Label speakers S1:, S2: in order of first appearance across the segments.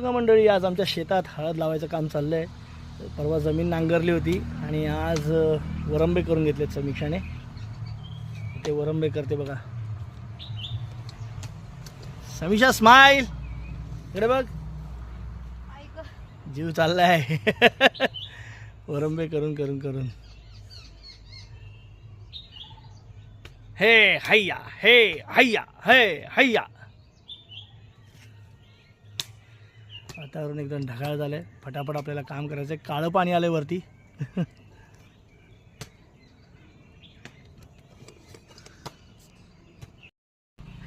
S1: बघा मंडळी, आज आमच्या शेतात हळद लावायचं काम चाललं आहे. परवा जमीन नांगरली होती आणि आज वरंबे करून घेतलेत समीक्षाने. ते वरंबे करते बघा. समीक्षा स्माइल, इकडे बघ, जीव चाललाय वरंबे करून करून करून. हे हैया, हे हैया, हे हैया. वातावरण एकदम ढगाळ झालंय. फटाफट आपल्याला काम करायचं आहे. काळं पाणी आलंय वरती.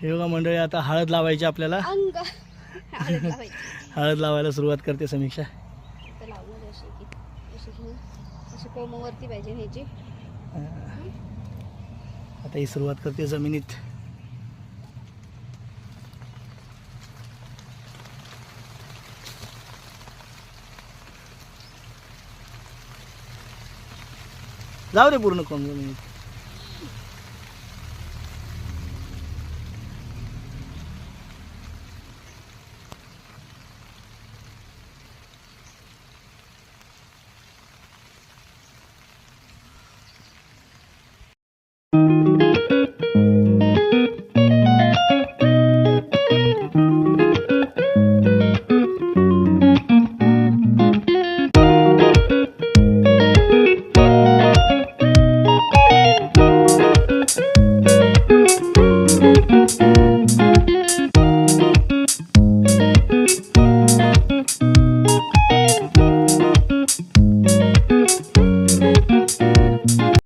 S1: हे बघा मंडळी, आता हळद लावायची आपल्याला. हळद लावायला सुरुवात करते समीक्षा. आता ही सुरुवात करते जमिनीत. जाऊ दे पूर्ण कोण जमिनीत.